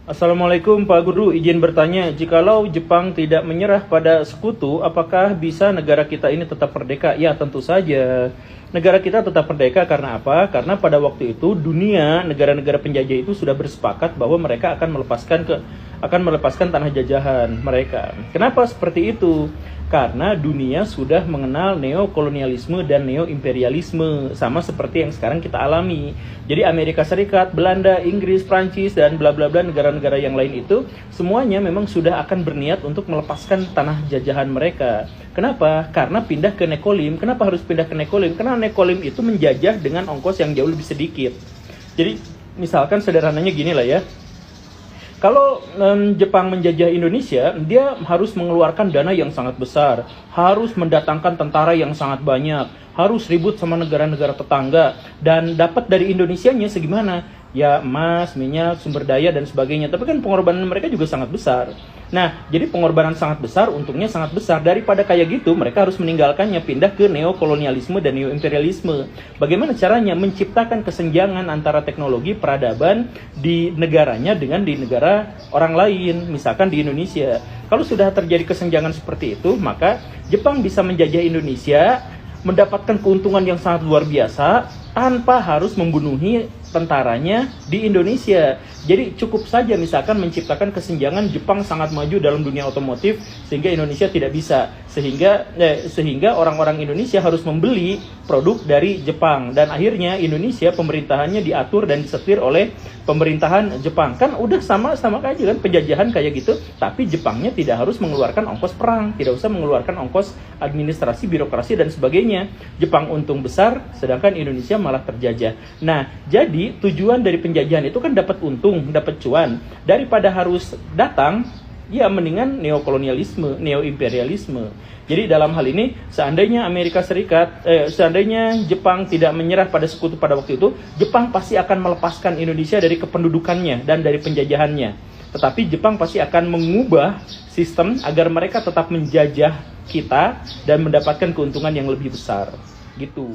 Assalamualaikum Pak Guru, izin bertanya, jikalau Jepang tidak menyerah pada sekutu, apakah bisa negara kita ini tetap merdeka? Ya, tentu saja. Negara kita tetap merdeka karena apa? Karena pada waktu itu dunia, negara-negara penjajah itu sudah bersepakat bahwa mereka akan melepaskan tanah jajahan mereka. Kenapa seperti itu? Karena dunia sudah mengenal neokolonialisme dan neoimperialisme, sama seperti yang sekarang kita alami. Jadi Amerika Serikat, Belanda, Inggris, Prancis, dan bla bla bla negara-negara yang lain itu semuanya memang sudah akan berniat untuk melepaskan tanah jajahan mereka. Kenapa? Karena pindah ke Nekolim. Kenapa harus pindah ke Nekolim? Karena Nekolim itu menjajah dengan ongkos yang jauh lebih sedikit. Jadi misalkan sederhananya gini lah ya. Kalau Jepang menjajah Indonesia, dia harus mengeluarkan dana yang sangat besar, harus mendatangkan tentara yang sangat banyak, harus ribut sama negara-negara tetangga, dan dapat dari Indonesianya segimana? Ya emas, minyak, sumber daya, dan sebagainya. Tapi kan pengorbanan mereka juga sangat besar. Nah, jadi pengorbanan sangat besar, untungnya sangat besar. Daripada kayak gitu, mereka harus meninggalkannya, pindah ke neokolonialisme dan neoimperialisme. Bagaimana caranya? Menciptakan kesenjangan antara teknologi peradaban di negaranya dengan di negara orang lain, misalkan di Indonesia. Kalau sudah terjadi kesenjangan seperti itu, maka Jepang bisa menjajah Indonesia, mendapatkan keuntungan yang sangat luar biasa, tanpa harus membunuhi tentaranya di Indonesia. Jadi cukup saja misalkan menciptakan kesenjangan Jepang sangat maju dalam dunia otomotif sehingga Indonesia tidak bisa, sehingga orang-orang Indonesia harus membeli produk dari Jepang, dan akhirnya Indonesia pemerintahannya diatur dan disetir oleh pemerintahan Jepang. Kan udah sama-sama aja kan penjajahan kayak gitu, tapi Jepangnya tidak harus mengeluarkan ongkos perang, tidak usah mengeluarkan ongkos administrasi, birokrasi dan sebagainya. Jepang untung besar sedangkan Indonesia malah terjajah. Nah, jadi tujuan dari penjajahan itu kan dapat untung, dapat cuan. Daripada harus datang, ya mendingan neokolonialisme, neoimperialisme. Jadi dalam hal ini, seandainya seandainya Jepang tidak menyerah pada sekutu pada waktu itu, Jepang pasti akan melepaskan Indonesia dari kependudukannya dan dari penjajahannya. Tetapi Jepang pasti akan mengubah sistem agar mereka tetap menjajah kita dan mendapatkan keuntungan yang lebih besar. Gitu.